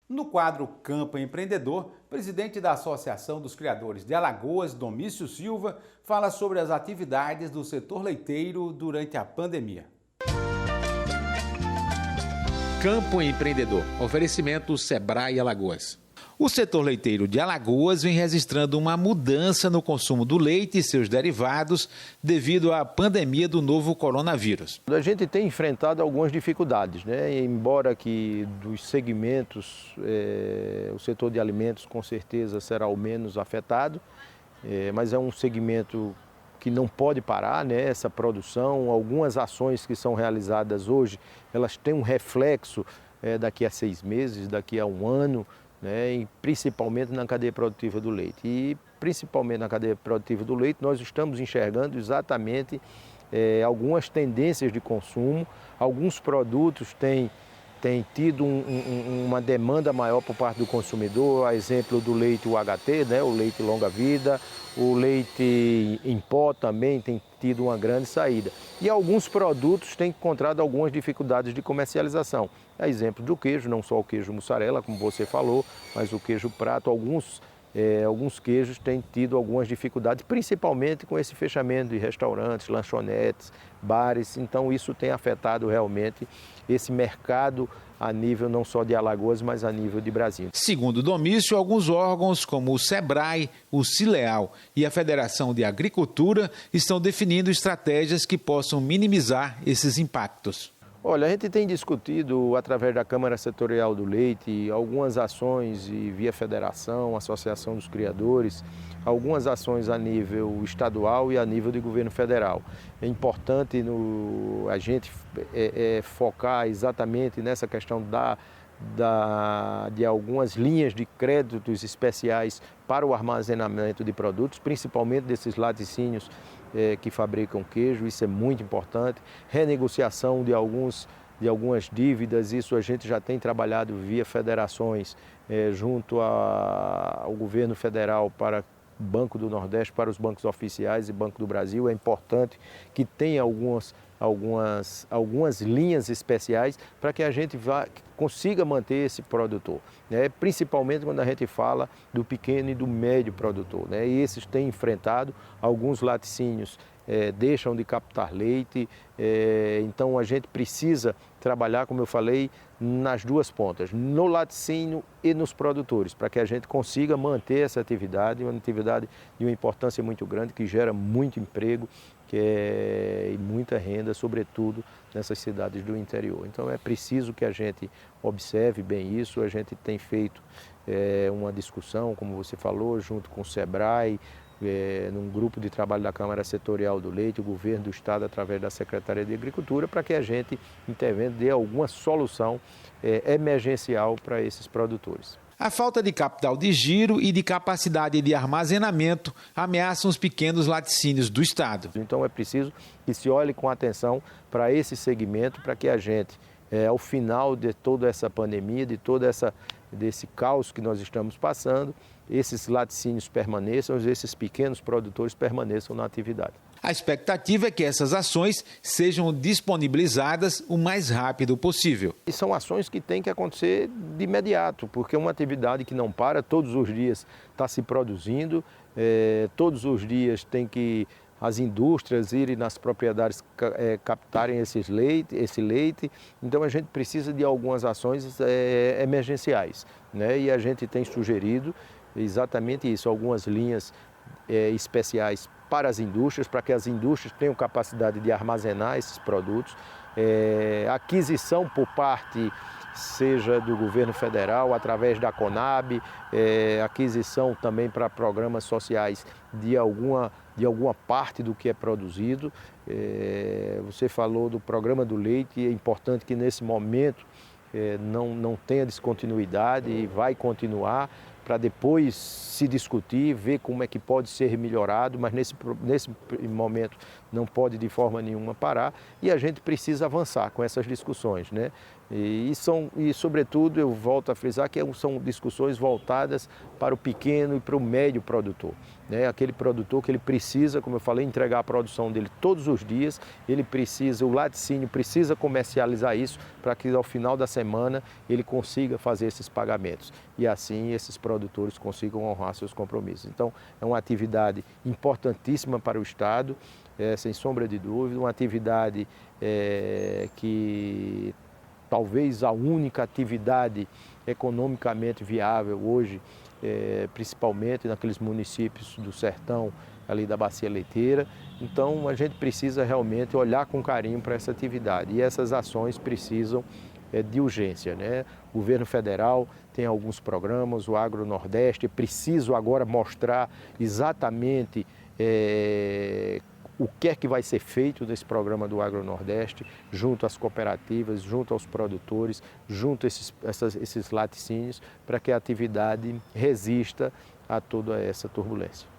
No quadro Campo Empreendedor, presidente da Associação dos Criadores de Alagoas, Domício Silva, fala sobre as atividades do setor leiteiro durante a pandemia. Campo Empreendedor, oferecimento Sebrae Alagoas. O setor leiteiro de Alagoas vem registrando uma mudança no consumo do leite e seus derivados devido à pandemia do novo coronavírus. A gente tem enfrentado algumas dificuldades, né? Embora que dos segmentos, o setor de alimentos com certeza será o menos afetado, mas é um segmento que não pode parar, né? Essa produção, algumas ações que são realizadas hoje, elas têm um reflexo daqui a 6 meses, daqui a 1 ano, né, e principalmente na cadeia produtiva do leite. E principalmente na cadeia produtiva do leite, nós estamos enxergando exatamente algumas tendências de consumo. Alguns produtos têm tido uma demanda maior por parte do consumidor, a exemplo do leite UHT, né, o leite longa-vida, o leite em pó também tem tido uma grande saída. E alguns produtos têm encontrado algumas dificuldades de comercialização. A exemplo do queijo, não só o queijo mussarela, como você falou, mas o queijo prato, alguns queijos têm tido algumas dificuldades, principalmente com esse fechamento de restaurantes, lanchonetes, bares. Então isso tem afetado realmente esse mercado a nível não só de Alagoas, mas a nível de Brasil. Segundo Domício, alguns órgãos como o Sebrae, o Cileal e a Federação de Agricultura estão definindo estratégias que possam minimizar esses impactos. Olha, a gente tem discutido, através da Câmara Setorial do Leite, algumas ações e via federação, associação dos criadores, algumas ações a nível estadual e a nível de governo federal. É importante a gente focar exatamente nessa questão de algumas linhas de créditos especiais para o armazenamento de produtos, principalmente desses laticínios que fabricam queijo, isso é muito importante. Renegociação de algumas dívidas, isso a gente já tem trabalhado via federações junto ao governo federal para o Banco do Nordeste, para os bancos oficiais e Banco do Brasil. É importante que tenha algumas linhas especiais para que a gente consiga manter esse produtor, né? Principalmente quando a gente fala do pequeno e do médio produtor, né? E esses têm enfrentado, alguns laticínios deixam de captar leite, então a gente precisa trabalhar, como eu falei, nas duas pontas, no laticínio e nos produtores, para que a gente consiga manter essa atividade, uma atividade de uma importância muito grande, que gera muito emprego e muita renda, sobretudo nessas cidades do interior. Então é preciso que a gente observe bem isso. A gente tem feito uma discussão, como você falou, junto com o Sebrae, num grupo de trabalho da Câmara Setorial do Leite, o governo do estado através da Secretaria de Agricultura, para que a gente intervenha, dê alguma solução emergencial para esses produtores. A falta de capital de giro e de capacidade de armazenamento ameaçam os pequenos laticínios do estado. Então é preciso que se olhe com atenção para esse segmento, para que a gente, ao final de toda essa pandemia, desse caos que nós estamos passando, esses laticínios permaneçam, esses pequenos produtores permaneçam na atividade. A expectativa é que essas ações sejam disponibilizadas o mais rápido possível. E são ações que têm que acontecer de imediato, porque é uma atividade que não para, todos os dias está se produzindo, todos os dias tem que as indústrias irem nas propriedades captarem esse leite. Então a gente precisa de algumas ações emergenciais, né? E a gente tem sugerido exatamente isso, algumas linhas especiais para as indústrias, para que as indústrias tenham capacidade de armazenar esses produtos, aquisição por parte, seja do governo federal, através da Conab, aquisição também para programas sociais de alguma parte do que é produzido. Você falou do programa do leite, é importante que nesse momento não tenha descontinuidade e vai continuar, para depois se discutir, ver como é que pode ser melhorado, mas nesse momento não pode de forma nenhuma parar e a gente precisa avançar com essas discussões, né? E, sobretudo, eu volto a frisar que são discussões voltadas para o pequeno e para o médio produtor. Né? Aquele produtor que ele precisa, como eu falei, entregar a produção dele todos os dias, o laticínio precisa comercializar isso para que ao final da semana ele consiga fazer esses pagamentos e assim esses produtores consigam honrar seus compromissos. Então, é uma atividade importantíssima para o Estado, sem sombra de dúvida, uma atividade que talvez a única atividade economicamente viável hoje, principalmente naqueles municípios do sertão, ali da Bacia Leiteira. Então a gente precisa realmente olhar com carinho para essa atividade e essas ações precisam de urgência, né? O governo federal tem alguns programas, o Agro Nordeste, preciso agora mostrar exatamente o que é que vai ser feito nesse programa do Agro Nordeste, junto às cooperativas, junto aos produtores, junto a esses laticínios, para que a atividade resista a toda essa turbulência.